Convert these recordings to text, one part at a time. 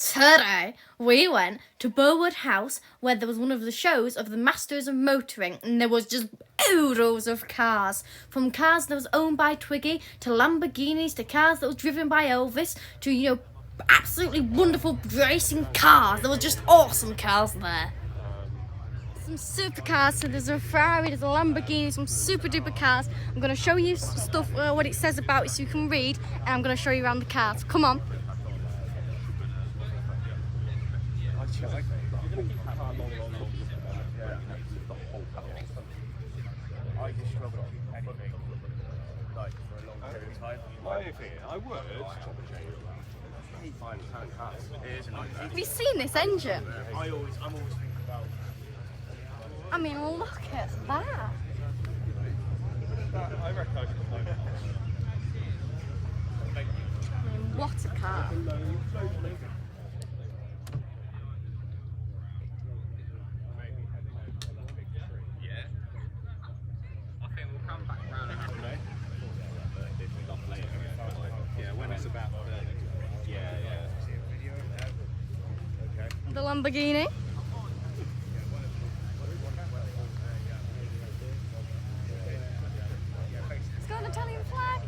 Today, we went to Burwood House where there was one of the shows of the Masters of Motoring, and there was just oodles of cars. From cars that was owned by Twiggy, to Lamborghinis, to cars that was driven by Elvis, to, absolutely wonderful racing cars. There was just awesome cars there. Some supercars, so there's a Ferrari, there's a Lamborghini, some super duper cars. I'm going to show you stuff, what it says about it so you can read, and I'm going to show you around the cars. Come on. Have you seen this engine? I mean, look at that. I mean, what a car. The Lamborghini. It's got an Italian flag.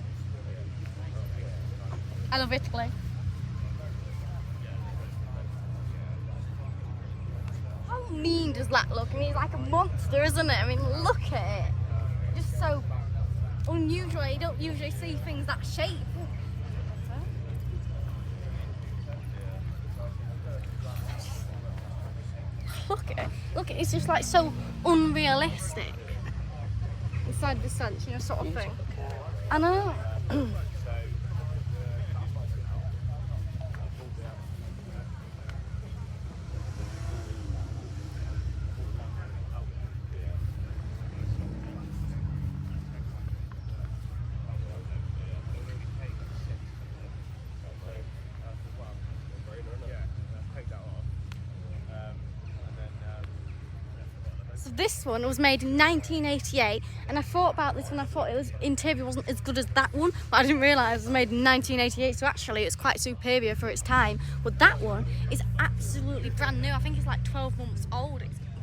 I love Italy. How mean does that look? I mean, it's like a monster, isn't it? I mean, look at it. Just so unusual. You don't usually see things that shape. Look at it, it's just like so unrealistic inside the sense, sort of thing. I know. So this one was made in 1988, and I thought about this when I thought interior wasn't as good as that one, but I didn't realise it was made in 1988, so actually it's quite superior for its time. But that one is absolutely brand new. I think it's like 12 months old.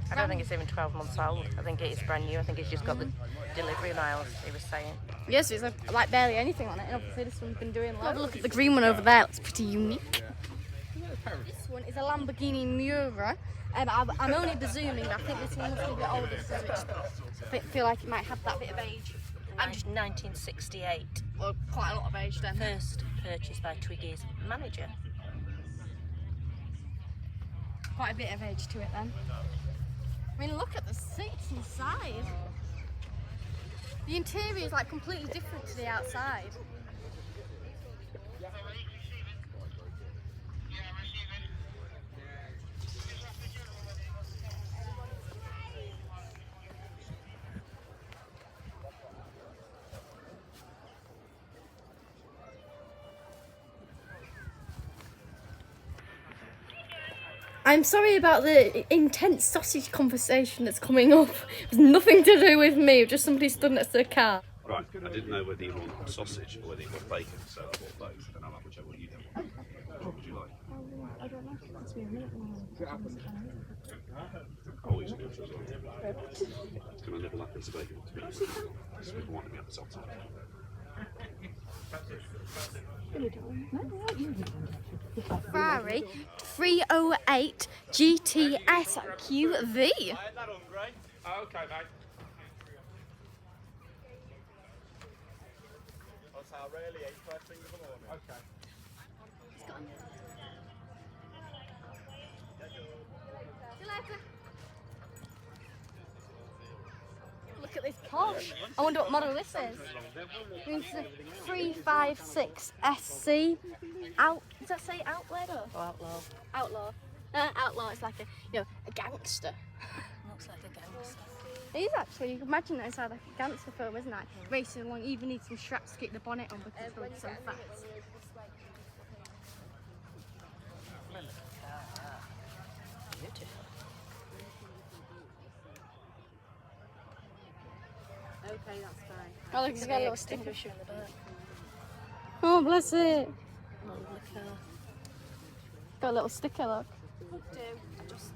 I don't think it's even 12 months old. I think it is brand new. I think it's just got the delivery miles, he was saying. Yes, it's like barely anything on it, and obviously this one's been doing loads. Have a look at the green one over there, it's pretty unique. This one is a Lamborghini Miura. I'm only presuming, but I think this one must be a bit older, so I feel like it might have that bit of age. And 1968. Well, quite a lot of age then. First purchased by Twiggy's manager. Quite a bit of age to it then. I mean, look at the seats inside. The interior is like completely different to the outside. I'm sorry about the intense sausage conversation that's coming up. It was nothing to do with me, just somebody stood next to the car. Right, I didn't know whether you want sausage or whether you want bacon, so I bought both, and I'll have whichever one you want. What would you like? I don't know, it must be a minute now. Oh, it's good as well. Can I nibble that piece of bacon? Just people want to be on the salt side. Ferrari 308 GTS QV. Okay, mate. I rarely eat first thing in the morning. Okay. See you later. Look at this Porsche. I wonder what model this is. It's a 356 SC. Does that say Outlaw? Or outlaw. Outlaw. Outlaw is like a gangster. Looks like a gangster. It is actually. You can imagine that inside like a gangster film, isn't it? Racing along, you even need some straps to get the bonnet on because it's going so fast. Beautiful. Okay, that's fine. Oh, look, it's got a little extinguisher in the back. Oh, bless it. Lovely car. Got a little sticker, look. Would do, just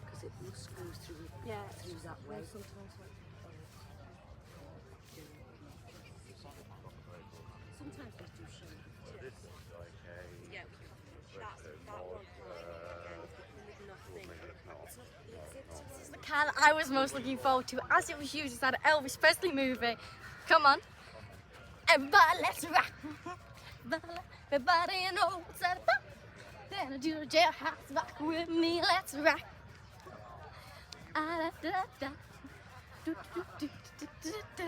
because it must go through, through that way. Sometimes they do show. Yeah, that one. This is the car that I was most looking forward to as it was used as that Elvis Presley movie. Come on. Everybody, let's rock. Everybody knows that. Then I do the jailhouse rock with me, let's rock. Ah, da, da, da. Do, do, do, do, do, do.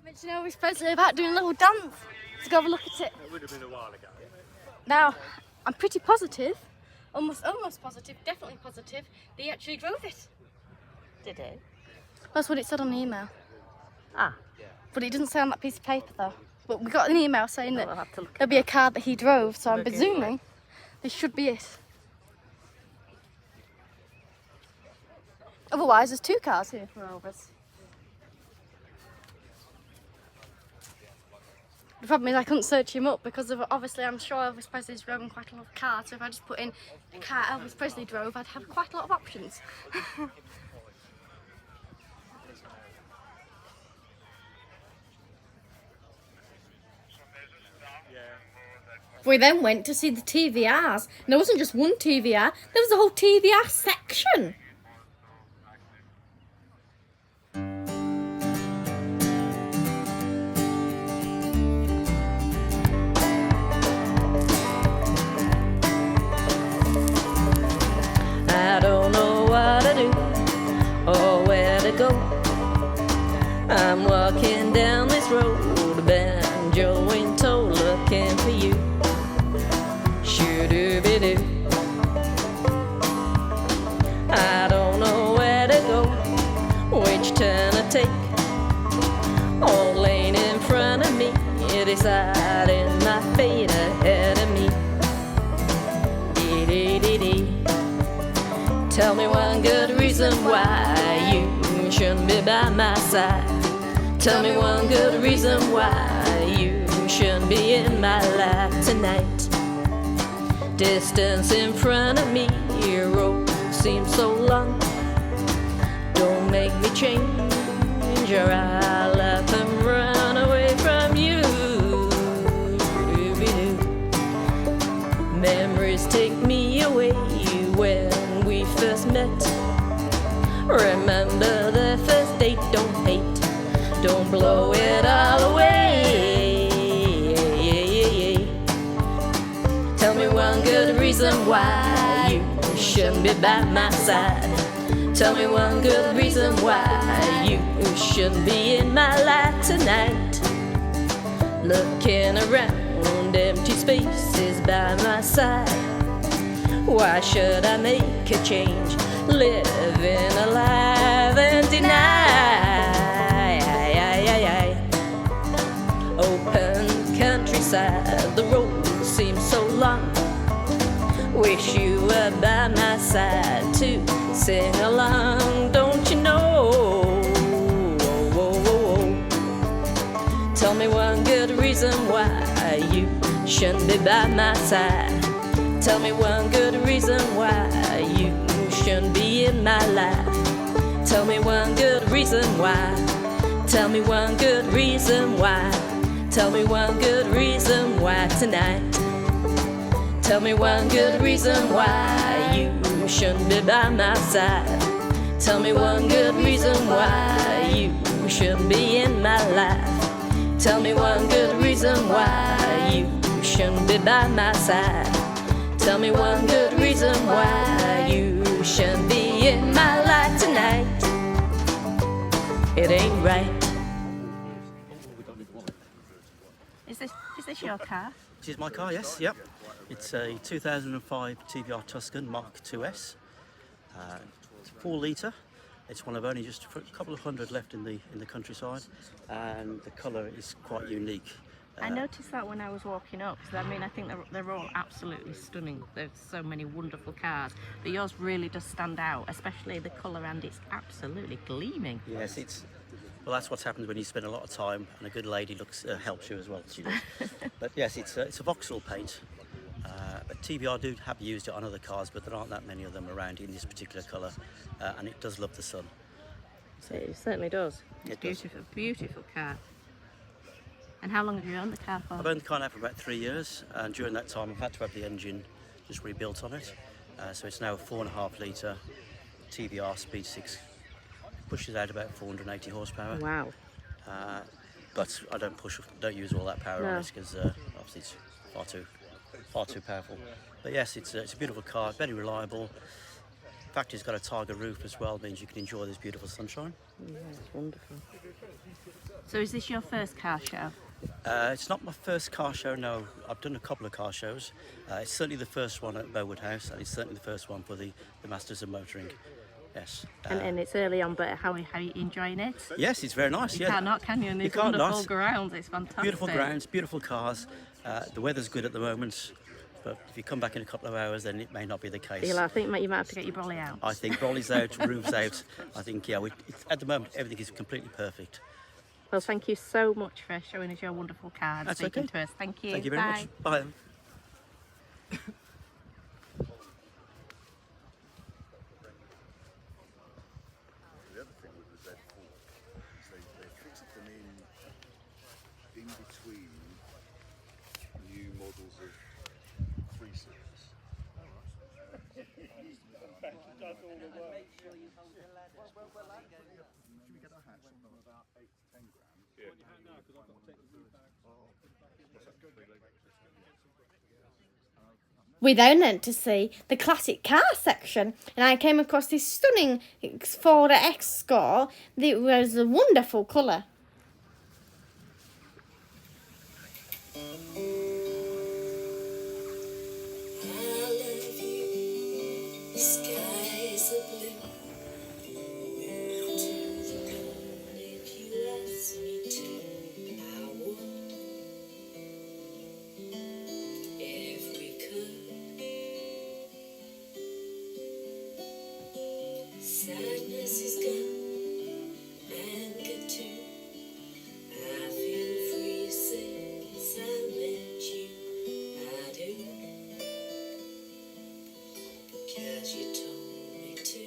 Mention Elvis Presley about doing a little dance. Let's go have a look at it. It would have been a while ago. Now, I'm pretty positive, almost positive, definitely positive, that he actually drove it. Did it? That's what it said on the email. Ah. But it doesn't say on that piece of paper though. But we got an email saying that I'll have to look at there'll be a car that he drove, so I'm Okay. presuming this should be it. Otherwise, there's two cars here for Elvis. The problem is I couldn't search him up because of, obviously I'm sure Elvis Presley's driven quite a lot of cars, so if I just put in a car Elvis Presley drove, I'd have quite a lot of options. We then went to see the TVRs, and there wasn't just one TVR, there was a whole TVR section. I don't know what to do or where to go. I'm walking down this road, banjo in tow, looking for you. Shoo-doo-be-doo. I don't know where to go, which turn to take. All lane in front of me, deciding my fate ahead of me. Dee-dee-dee-dee. Tell me one good reason why you shouldn't be by my side. Tell me one good reason why you shouldn't be in my life tonight. Distance in front of me, your road seems so long. Don't make me change, or I'll up and run away from you. Memories take me away when we first met. Remember the first date, don't hate, don't blow it all away. Tell me one good reason why you shouldn't be by my side. Tell me one good reason why you shouldn't be in my life tonight. Looking around, empty spaces by my side. Why should I make a change? Living alive and deny. Open countryside, the road seems so long. Wish you were by my side to sing along, don't you know? Tell me one good reason why you shouldn't be by my side. Tell me one good reason why you shouldn't be in my life. Tell me one good reason why. Tell me one good reason why. Tell me one good reason why tonight. Tell me one good reason why you shouldn't be by my side. Tell me one good reason why you shouldn't be in my life. Tell me one good reason why you shouldn't be by my side. Tell me one good reason why you shouldn't be in my life tonight. It ain't right. Is this your car? This is my car, yes, yep. It's a 2005 TVR Tuscan Mark IIS. It's 4 litre. It's one of only just a couple of hundred left in the countryside, and the colour is quite unique. I noticed that when I was walking up, because I mean, I think they're all absolutely stunning. There's so many wonderful cars, but yours really does stand out, especially the colour, and it's absolutely gleaming. Yes, well, that's what happens when you spend a lot of time, and a good lady helps you as well. She does. But yes, it's a Vauxhall paint. But TBR have used it on other cars, but there aren't that many of them around in this particular colour, and it does love the sun. So it certainly does. It's beautiful, beautiful car. And how long have you owned the car for? I've owned the car now for about 3 years, and during that time I've had to have the engine just rebuilt on it. So it's now a 4.5 litre TBR Speed 6, pushes out about 480 horsepower. Wow. But I don't use all that power on it because obviously it's far too powerful. But yes, it's a beautiful car, very reliable. In fact, it's got a tiger roof as well, means you can enjoy this beautiful sunshine. Yeah, it's wonderful. So is this your first car show? It's not my first car show, no. I've done a couple of car shows. It's certainly the first one at Bowood House, and it's certainly the first one for the Masters of Motoring. Yes. And it's early on, but how are you enjoying it? Yes, it's very nice. You can't not, can you? And these wonderful grounds, it's fantastic. Beautiful grounds, beautiful cars. The weather's good at the moment, but if you come back in a couple of hours, then it may not be the case. I think you might have to get your brolly out. I think brolly's out, roof's out. I think, yeah, at the moment, everything is completely perfect. Well, thank you so much for showing us your wonderful car and speaking to us. Thank you. Thank you very much. Bye then. The other thing with the Z4 is they fitted them in between new models of 3 Series. Should we get a hatch on them about 8 to 10 grand? Yeah. We then went to see the classic car section, and I came across this stunning Ford Escort that was a wonderful colour. Sadness is gone, anger too. I feel free since I met you. I do, because you told me to.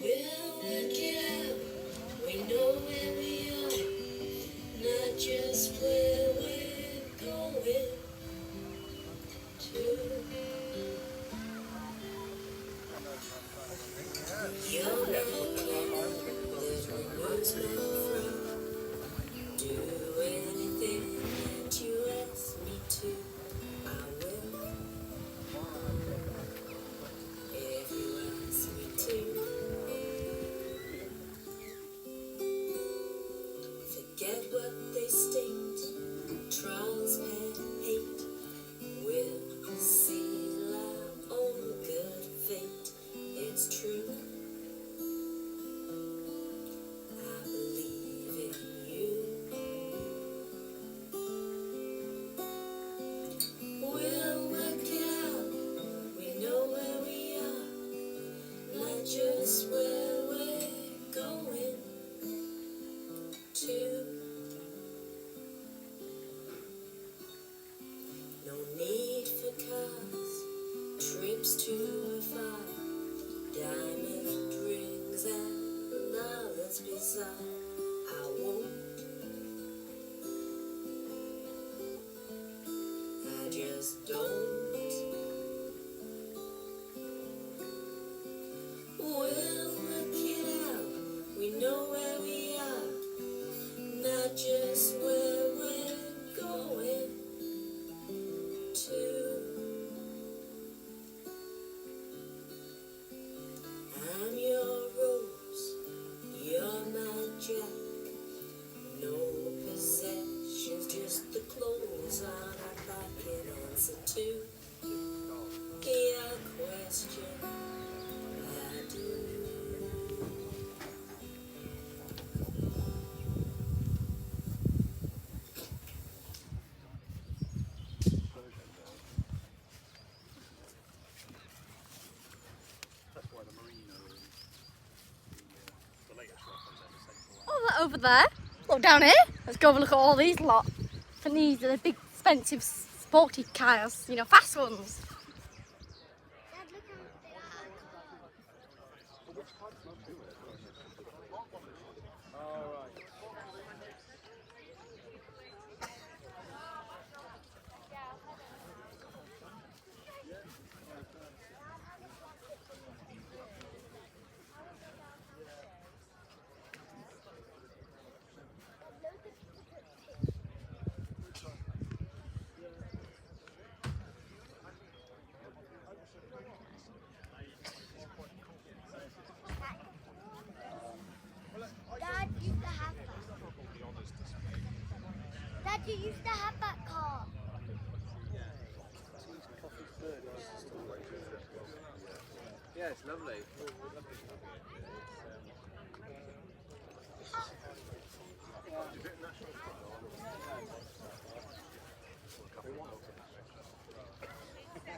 We'll work it out, we know where we are, not just where we're going to. over there. Look down here. Let's go have a look at all these lot. And these are the big, expensive, sporty cars. You know, fast ones. Dad used to have that. Dad, you used to have that car. Yeah, it's lovely.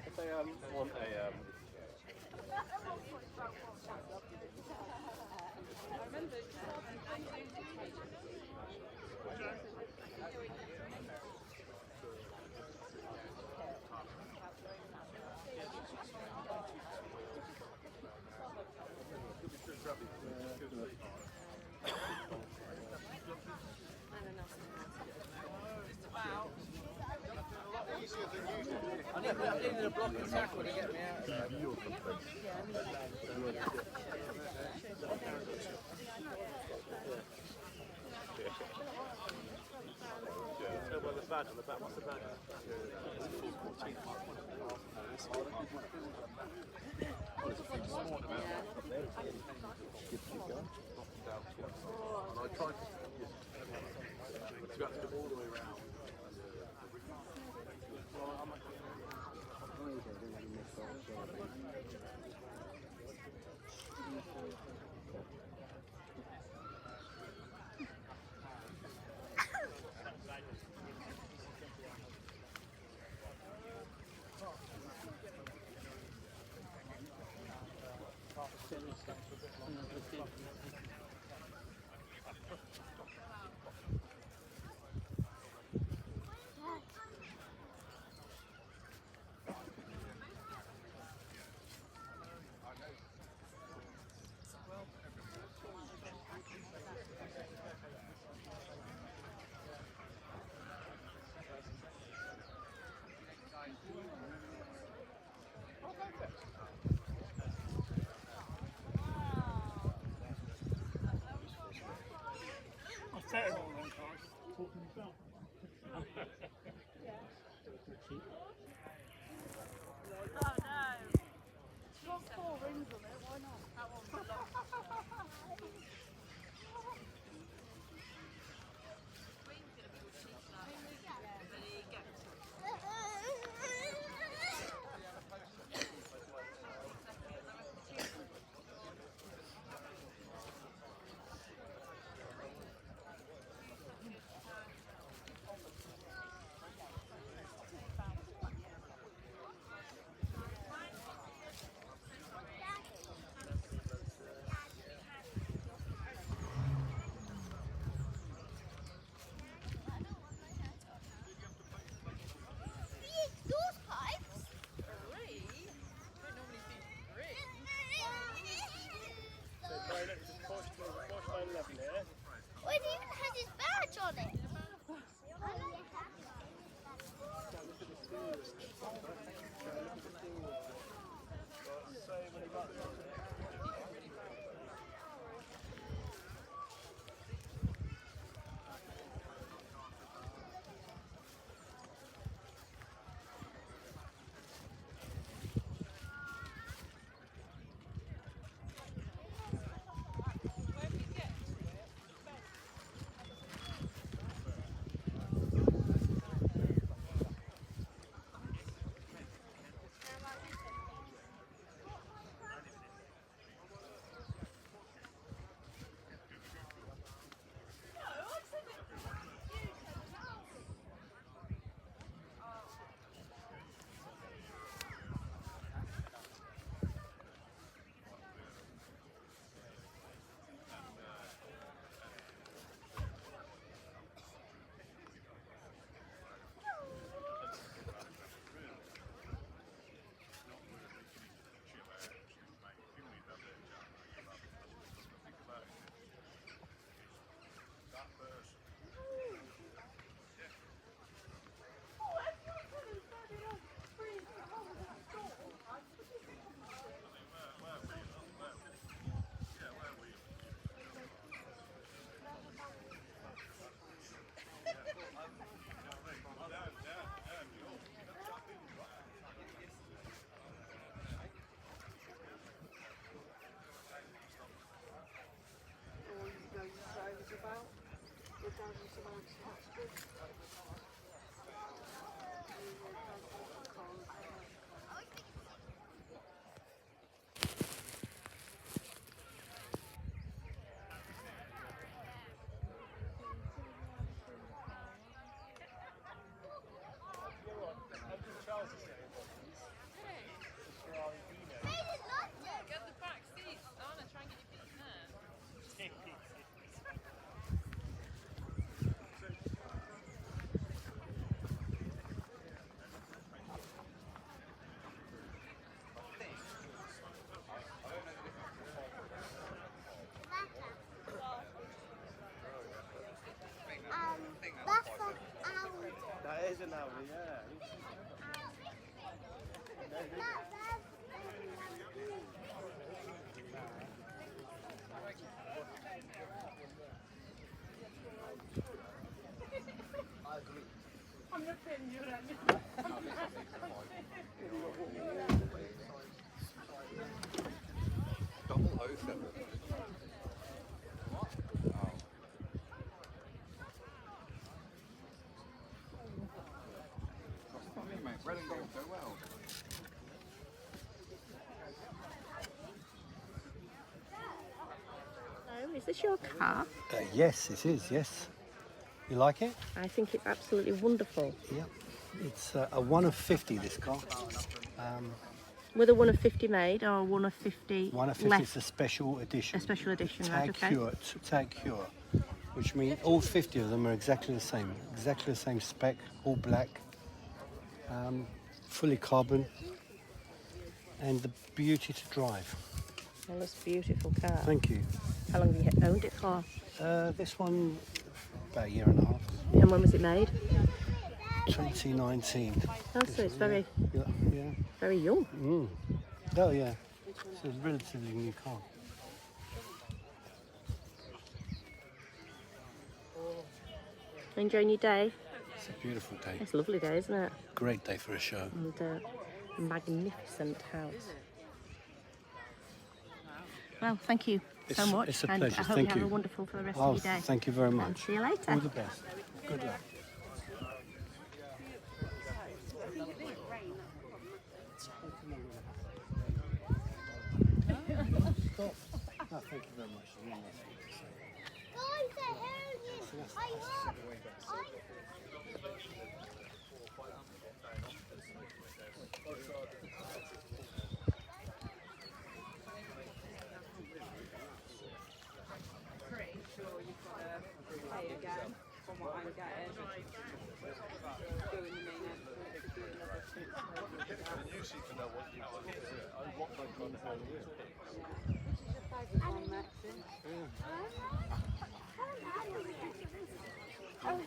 If they want a I needed a block and tackle to get me out. Well, the badge on the back. What's the badge? And I tried to go all the way around. Red and gold go well. Oh, is this your car? Yes, it is, yes. You like it? I think it's absolutely wonderful. Yeah. It's a 1 of 50, this car. With a 1 of 50 made or a 1 of 50 1 of 50 left? is a special edition. A special edition, right, okay. Tag Cure, which means all 50 of them are exactly the same spec, all black, fully carbon, and the beauty to drive. Well, that's a beautiful car. Thank you. How long have you owned it for? This one, about a year and a half. And when was it made? 2019. Oh, so it's very, Yeah. very young. Oh, yeah. It's a relatively new car. Enjoying your day? It's a beautiful day. It's a lovely day, isn't it? Great day for a show. And a magnificent house. Well, thank you so much. It's a and pleasure. I hope Thank you have you. a wonderful for the rest Oh, of your day. thank you very much. And see you later. All the best. Good luck. Oh, thank you very much. Really nice of you to say. Guys, they're hearing you. Are you up?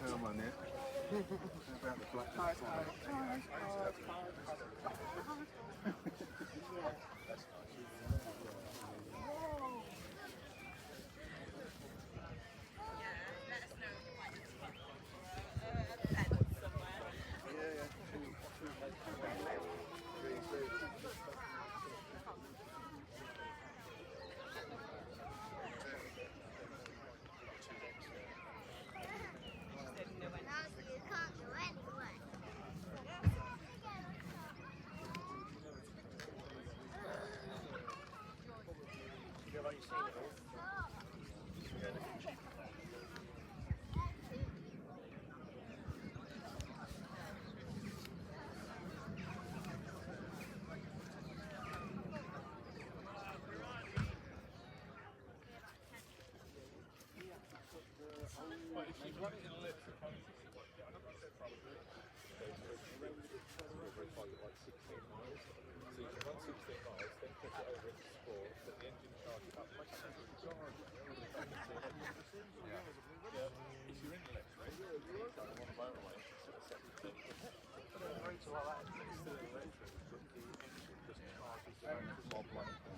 Come on, Nick. How about the black You can't go anywhere.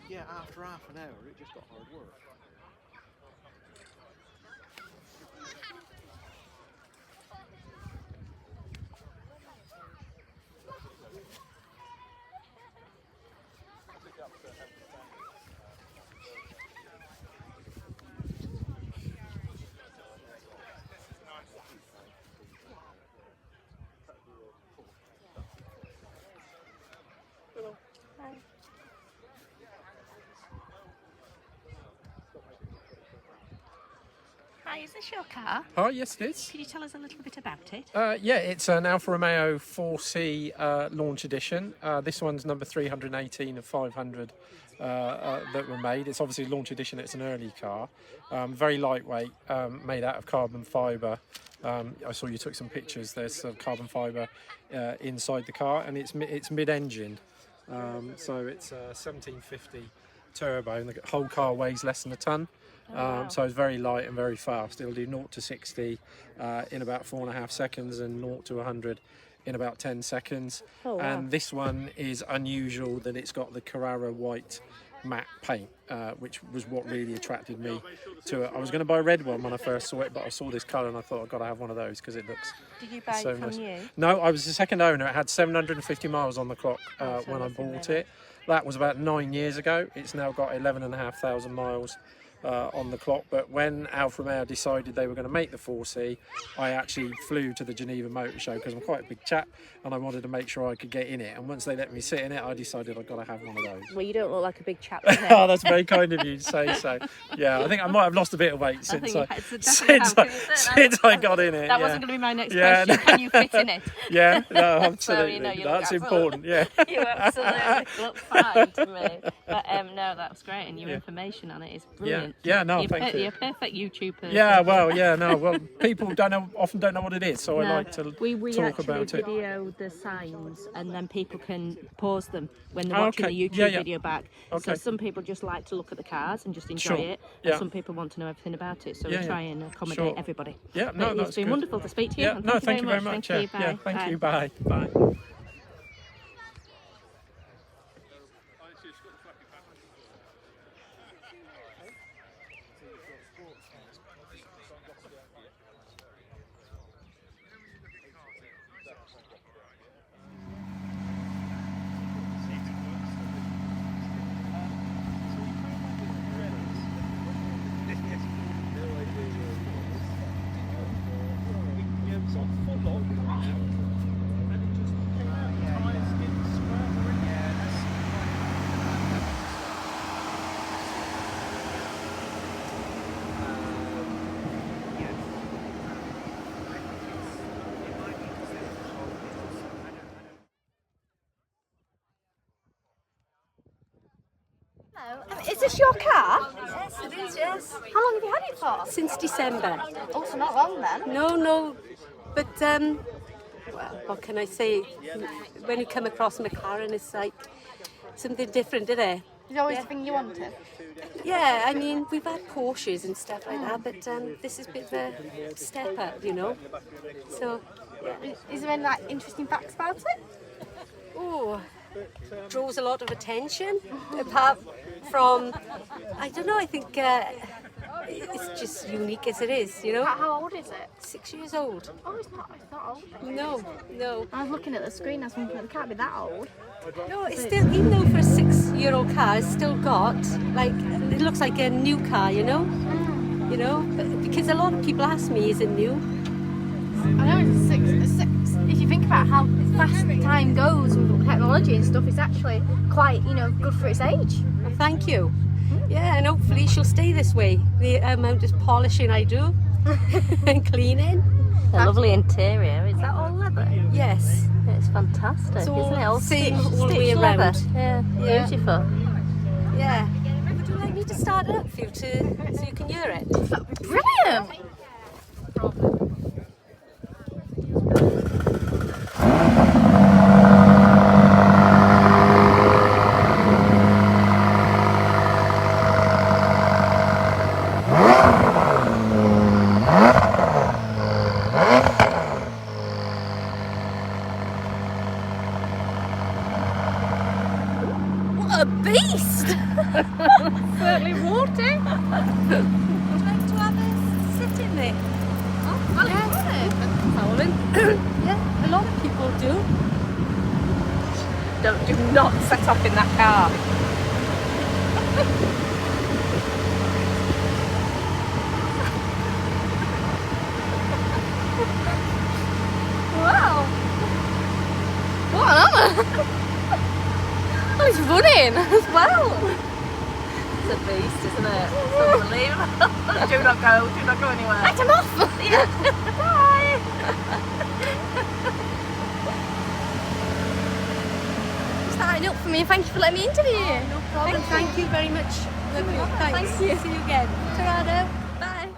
Yeah, after half an hour, it just got hard work. Hi, is this your car? Oh, yes, it is. Could you tell us a little bit about it? Yeah, it's an Alfa Romeo 4C launch edition. This one's number 318 of 500 that were made. It's obviously a launch edition. It's an early car. Very lightweight, made out of carbon fibre. I saw you took some pictures. There's some carbon fibre inside the car, and it's mid-engine. So it's a 1750 turbo, and the whole car weighs less than a tonne. So it's very light and very fast. It'll do 0 to 60 in about 4.5 seconds and 0 to 100 in about 10 seconds. Oh, wow. And this one is unusual that it's got the Carrara white matte paint, which was what really attracted me to it. I was going to buy a red one when I first saw it, but I saw this colour and I thought I've got to have one of those because it looks Did you buy so it from nice. you? No, I was the second owner. It had 750 miles on the clock when I bought it. That was about 9 years ago. It's now got 11,500 miles on the clock. But when Alfa Romeo decided they were going to make the 4C, I actually flew to the Geneva Motor Show because I'm quite a big chap and I wanted to make sure I could get in it. And once they let me sit in it, I decided I've got to have one of those. Well, you don't look like a big chap. Oh, that's very kind of you to say so. Yeah, I think I might have lost a bit of weight since I got in it. That wasn't going to be my next question. Can you fit in it? Yeah, no, absolutely. So, you know, you look that's important. Yeah. You absolutely look fine to me. But no, that's great, and your information on it is brilliant. Yeah, no, you're thank you. You're a perfect YouTuber. Yeah, well, people often don't know what it is, so I like to we talk actually about it. video the signs, and then people can pause them when they're watching the YouTube video back. So some people just like to look at the cars and just enjoy it, and some people want to know everything about it. So we try and accommodate everybody. Yeah, no, it's been wonderful to speak to you. Yeah, no, thank you very much. Thank you. Yeah, thank you. Bye. Bye. Is this your car? Yes, it is, yes. How long have you had it for? Since December. Also not long then. No, but, well, what can I say? When you come across McLaren, it's like something different, isn't it? Is it always the thing you wanted? Yeah, I mean, we've had Porsches and stuff like that, but this is a bit of a step up, you know? So, yeah. Is there any like interesting facts about it? Oh, draws a lot of attention, apart from, I don't know, I think it's just unique as it is, you know? How old is it? 6 years old. Oh, it's not old. No. I was looking at the screen, I was thinking it can't be that old. No, it's still, even though for a 6-year-old car, it's still got, like, it looks like a new car, you know? You know, but because a lot of people ask me, is it new? I know it's six. If you think about how fast time goes with technology and stuff, it's actually quite, good for its age. Well, thank you. Yeah, and hopefully she'll stay this way. The amount of polishing I do and cleaning. A lovely interior. Is that all leather? Yes. It's fantastic, isn't it? All same stitched all the way leather. around. Yeah, beautiful. Yeah. Would you like me to start it up for you so you can hear it? That'd be brilliant. What a beast! Certainly rorty. Would you like to have a sit in there? Oh, well, Yeah, a lot of people do. Do not set off in that car. Wow! What an honour! Oh, he's running as well! It's a beast, isn't it? It's unbelievable. Do not go anywhere. Let him off! Bye! Starting up for me, and thank you for letting me interview you. No problem. Thank you very much. Lovely. Thanks. Thank you. See you again. Ta-ra now. Bye.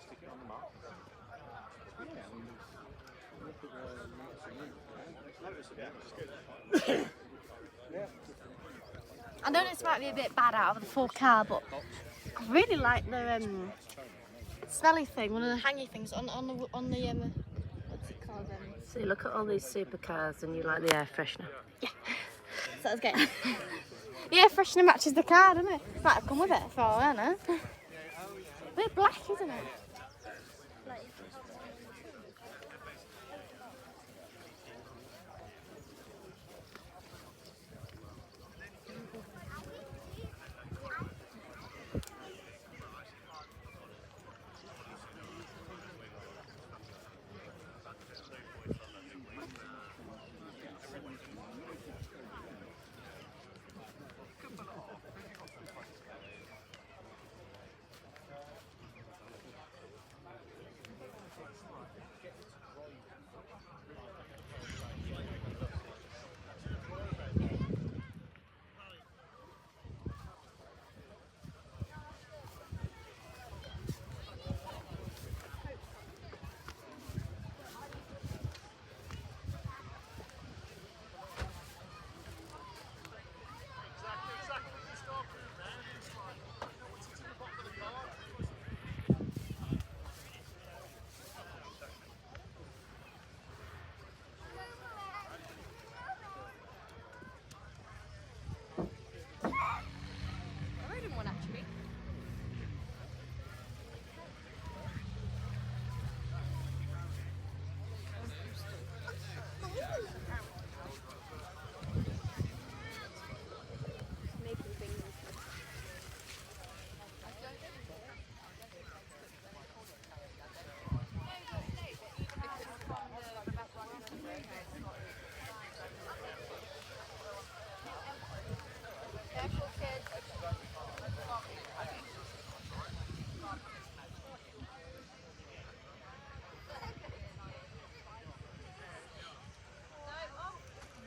Stick it on the mark. I know this might be a bit bad out of the full car, but I really like the smelly thing, one of the hangy things on the what's it called? So you look at all these supercars and you like the air freshener. Yeah. So that's good. The air freshener matches the car, doesn't it? Might have come with it for all I know. A bit black, isn't it?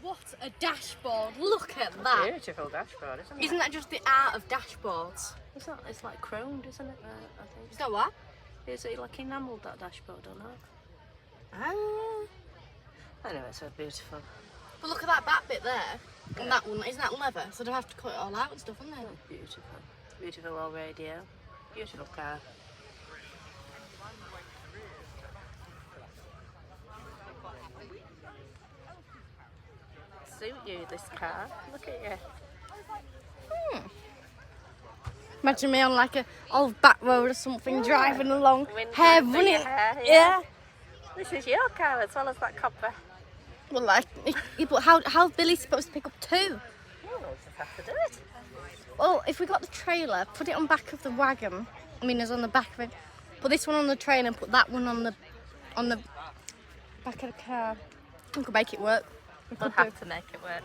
What a dashboard! Look at that! Beautiful dashboard, isn't it? Isn't that just the art of dashboards? It's like chromed, isn't it? I think. Is that what? Is it like enamelled, that dashboard, or not? Ah. Anyway, it's so beautiful. But look at that back bit there. And that one, isn't that leather? So they'll have to cut it all out and stuff, wouldn't they? Oh, beautiful. Beautiful old radio. Beautiful car. Suit you, this car. Look at you. Imagine me on like a old back road or something, driving along, Wind hair through running. your hair, Yeah. This is your car as well as that Cobra. Well, like, but how's Billy supposed to pick up two? Oh, we'll just have to do it. Well, if we got the trailer, put it on back of the wagon. I mean, it's on the back of it. Put this one on the trailer and put that one on the back of the car. We could make it work. We'll have to make it work.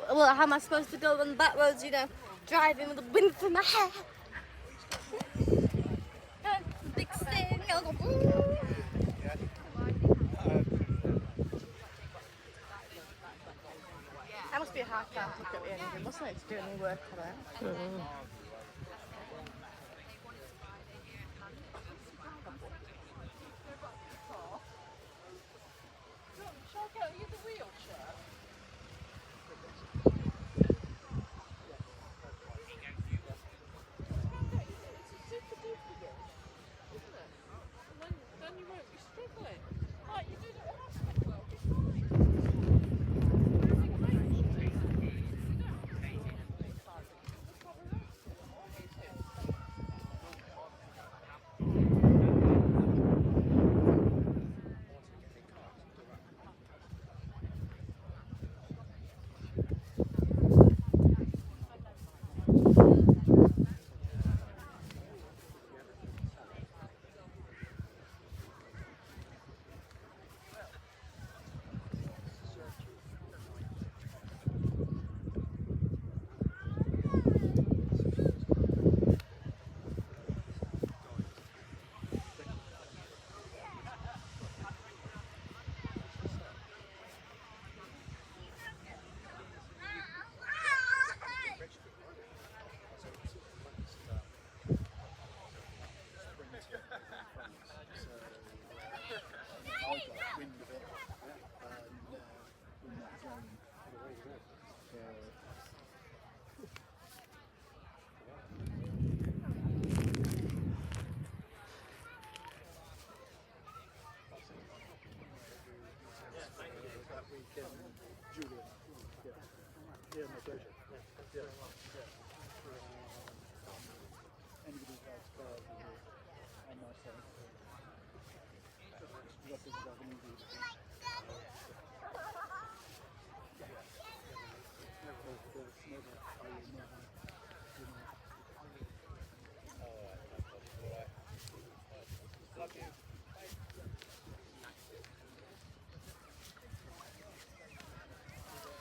Well, how am I supposed to go on the back roads, you know, driving with the wind through my hair? Big thing, I'll go, ooh. That must be a hard car to pick up the engine, mustn't it? It's doing any work on it.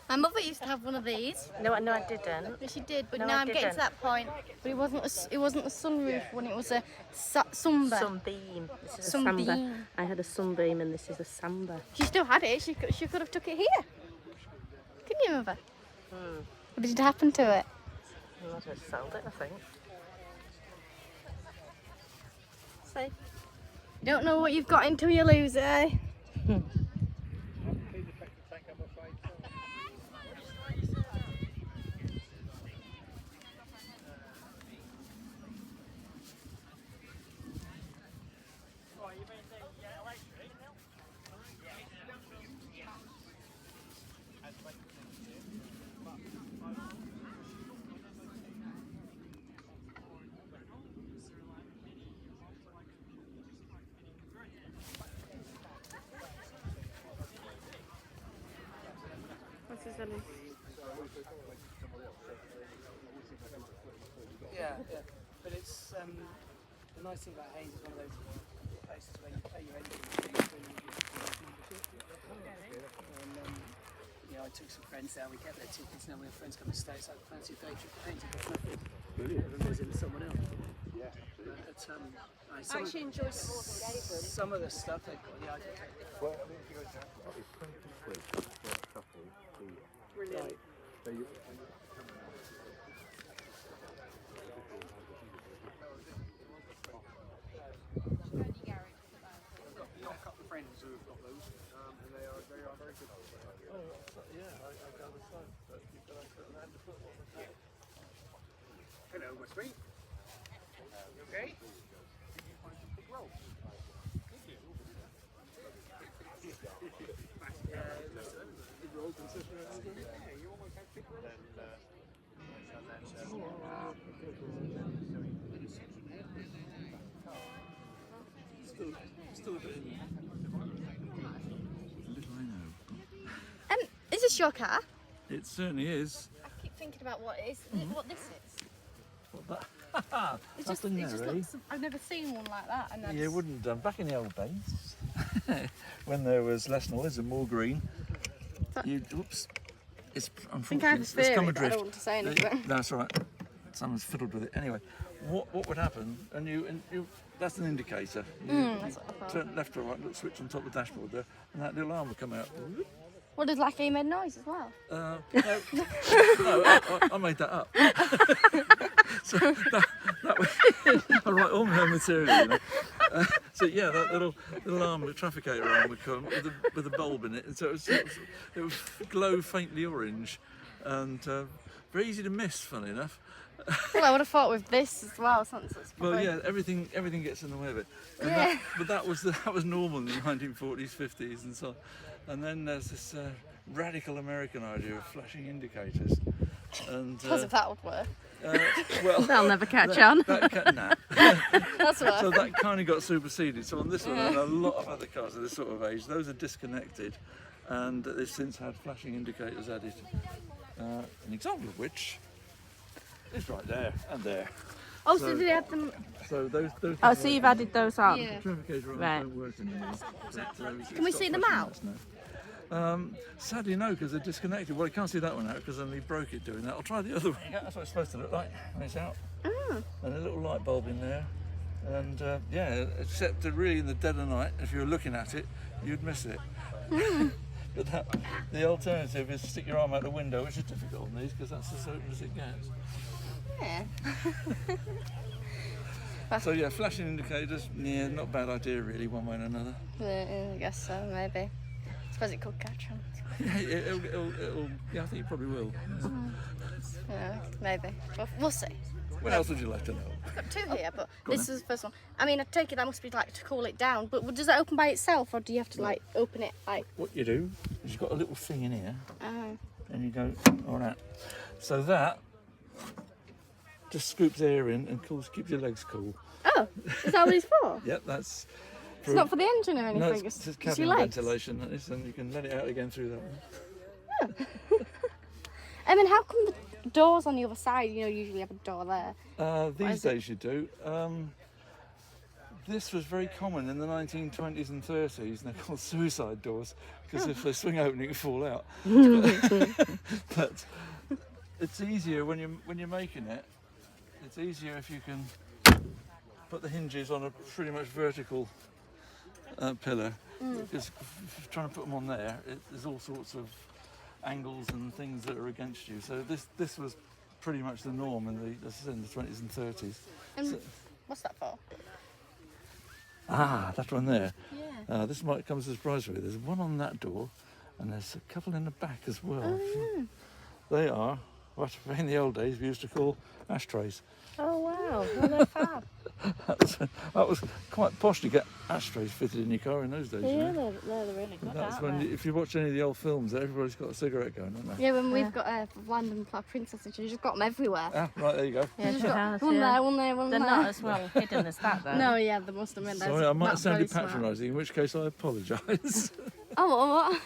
My mother used to have one of these. No, I didn't. Yes, she did, but No, now I I'm getting to didn't. that point. But it wasn't a sunroof one. It was a Samba. Sunbeam. This is a Sunbeam. Samba. I had a Sunbeam and this is a Samba. She still had it. She could have took it here. Couldn't you, mother? What did happen to it? I just sold it, I think. So, you don't know what you've got until you lose it, eh? Yeah, but it's the nice thing about Haynes is one of those places where you pay your entry fee when you I took some friends down, we kept their tickets, and then when our friends come and stay, it's like fancy day trip to Haynes, it's nothing. Brilliant. Everyone's in someone else. Yeah. I actually enjoyed it more than Gabriel. Some of the stuff they've got, yeah, I did. Well, I mean, if you go down, it's 20 quid for a couple here. Brilliant. So you, I've got a couple of friends who have got those, and they are very good. Hello, my sweet. You okay? Did you find some big rolls? Did you? Big rolls and such. Yeah, you almost had big rolls. Still a bit in there. little I know. Is this your car? It certainly is. I keep thinking about what it is, what this is. What that? It's That's just, a it just Neri. looks. I've never seen one like that. And You wouldn't have done. Back in the old days, when there was less noise and more green, oops, it's unfortunate. It's come I adrift. don't want to say anything. That's all right. Someone's fiddled with it. Anyway, what would happen? And you that's an indicator. That's what I thought. Turn left or right, little switch on top of the dashboard there, and that little alarm would come out. What does like he made noise as well? No, I made that up. So that was I write all my own material. You know. So yeah, that little alarm, the trafficator alarm would come with a bulb in it, and so it would glow faintly orange, and very easy to miss. Funny enough. Well, I would have thought with this as well. Well, yeah, everything gets in the way of it. And Yeah. but that was normal in the 1940s, 50s, and so on. And then there's this radical American idea of flashing indicators. And Because if that would work. well, they'll never catch on. Nah. That's what. So that kind of got superseded. So on this one, and a lot of other cars of this sort of age, those are disconnected, and they've since had flashing indicators added. An example of which is right there and there. Oh, so did they have them? So those Oh, so you've added those on? Yeah. trafficator alarms Right. don't work anymore. Can we see them out? Sadly no, because they're disconnected. Well, I can't see that one out because I only broke it doing that. I'll try the other one. Yeah, that's what it's supposed to look like when it's out. And a little light bulb in there. And yeah, except that really in the dead of night, if you were looking at it, you'd miss it. But the alternative is to stick your arm out the window, which is difficult on these because that's as open as it gets. Yeah. So yeah, flashing indicators, yeah, not a bad idea really, one way or another. I guess so, maybe. I suppose it could catch on. Yeah, it'll yeah, I think it probably will. Yeah, maybe. Well, we'll see. What else would you like to know? I've got two here, but Go on this then. is the first one. I mean, I take it that must be like to cool it down, but does it open by itself, or do you have to like open it like? What you do is you've got a little thing in here. Oh. and you go on that. So that just scoops air in and keeps your legs cool. Oh, is that what it's for? Yep, that's. It's not for the engine or anything. No, it's just your cabin legs. ventilation, that is, and you can let it out again through that one. I mean, how come the doors on the other side? You know, usually have a door there. These days you do. This was very common in the 1920s and 30s, and they're called suicide doors because if they swing open, you can fall out. But it's easier when you're making it. It's easier if you can put the hinges on a pretty much vertical pillar. Because trying to put them on there, there's all sorts of angles and things that are against you. So this was pretty much the norm in the 20s and 30s. And so, what's that for? that one there. Yeah. This might come as a surprise for you. There's one on that door, and there's a couple in the back as well. Oh, yeah. They are what in the old days we used to call ashtrays. Oh wow, well, they're fab. that was quite posh to get ashtrays fitted in your car in those days. Yeah, you know? they're really good. That's when, if you watch any of the old films, everybody's got a cigarette going, haven't they? Yeah, when we've got a Random Princess, and she's just got them everywhere. Ah, right, there you go. Yeah, She's she got has, one yeah. there, one there, one They're there. not as well hidden as that, though. No, yeah, they must have been. Sorry, I might have sounded patronising, in which case I apologise. Oh,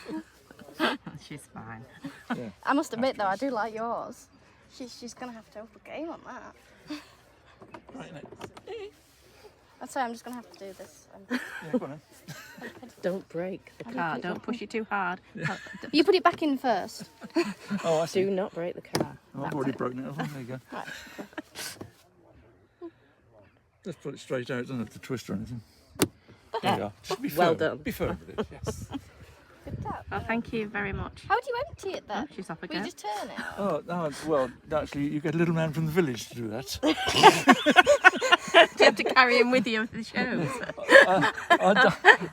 what? She's fine. Yeah. I must admit, though, I do like yours. She's going to have to up a game on that. Right, next. I'd say I'm just going to have to do this. Yeah, go on then. Don't break the car. Don't push it too hard. Yeah. You put it back in first. Oh, I see. Do not break the car. I've already broken it off. There you go. Right. Let's put it straight out. It doesn't have to twist or anything. There you are. Just be Well firm. done. Be firm with it, yes. Good job. Well, thank you very much. How do you empty it then? Oh, she's off We again. just turn it. Oh, no, well, actually, you get a little man from the village to do that. Do you have to carry him with you at the shows?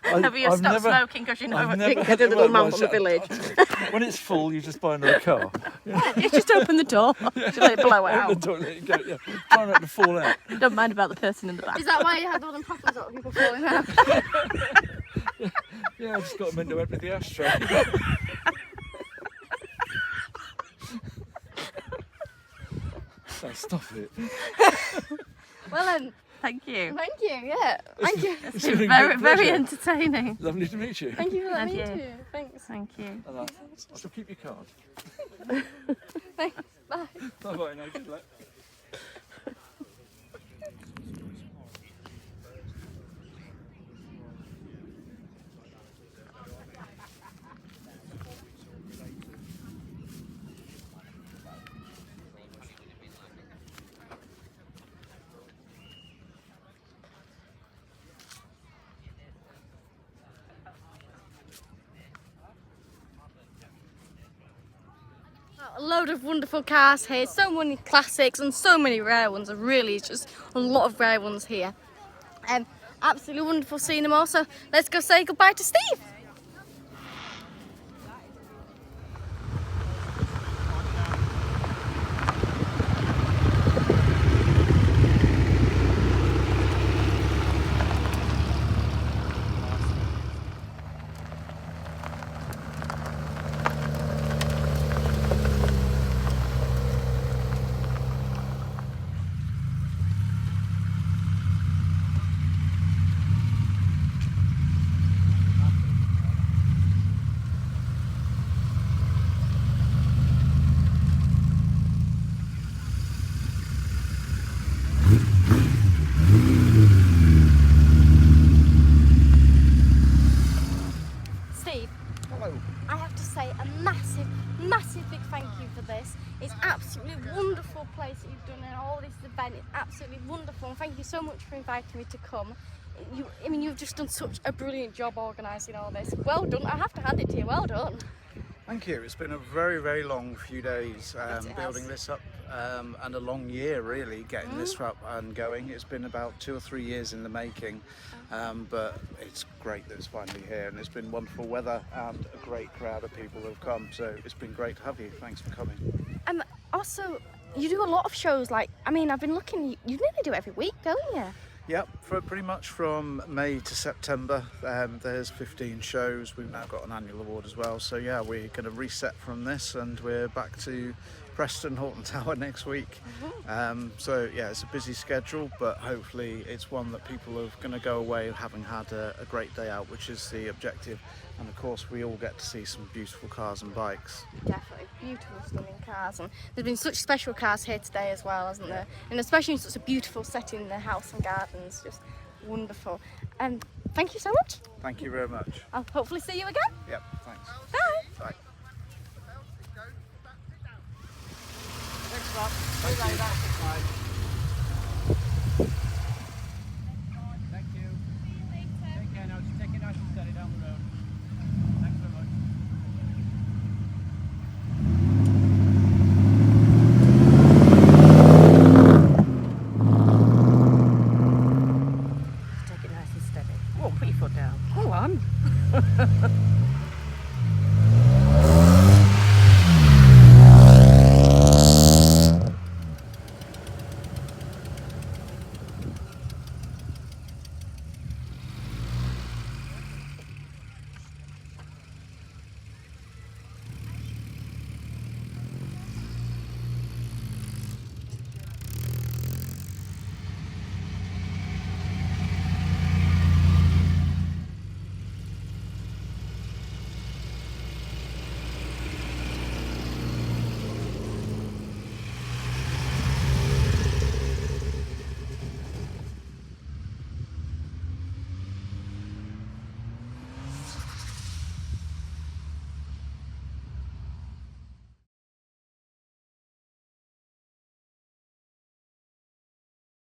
Have you stopped smoking because you know you can get a little man from the village? When it's full, you just buy another car. You just open the door. Just let it blow out. Open the door, let it go, yeah. Try not to fall out. Don't mind about the person in the back. Is that why you had all them problems of people falling out? Yeah, I just got them into empty the ashtray. Oh, stop it. Well then, Thank you. thank you, yeah. Thank you. It's been very, very entertaining. Lovely to meet you. Thank you for letting me And you. too. Thanks. Thank you. And I shall keep your card. Thanks. Bye. Bye-bye now, good luck. A load of wonderful cars here, so many classics and so many rare ones. Really, it's just a lot of rare ones here. Absolutely wonderful seeing them all. So let's go say goodbye to Steve. Steve, Hello. I have to say a massive, massive big thank you for this. It's absolutely wonderful place that you've done and all this event. It's absolutely wonderful, and thank you so much for inviting me to come. You've just done such a brilliant job organising all this. Well done. I have to hand it to you. Well done. Thank you. It's been a very, very long few days Yes, it building has. this up and a long year really getting this up and going. It's been about 2 or 3 years in the making, but it's great that it's finally here, and it's been wonderful weather and a great crowd of people who have come, so it's been great to have you. Thanks for coming. Also, you do a lot of shows. I've been looking. You nearly do it every week, don't you? Yep, for pretty much from May to September, there's 15 shows. We've now got an annual award as well. So yeah, we're going to reset from this and we're back to Preston Horton Tower next week. So yeah, it's a busy schedule, but hopefully it's one that people are going to go away having had a great day out, which is the objective. And of course we all get to see some beautiful cars and bikes. Definitely, beautiful, stunning cars, and there's been such special cars here today as well, hasn't there? And especially in such a beautiful setting in the house and gardens, just wonderful. And thank you so much. Thank you very much. I'll hopefully see you again. Yep, thanks. Bye. Bye. Thanks, Rob. See you later. Bye.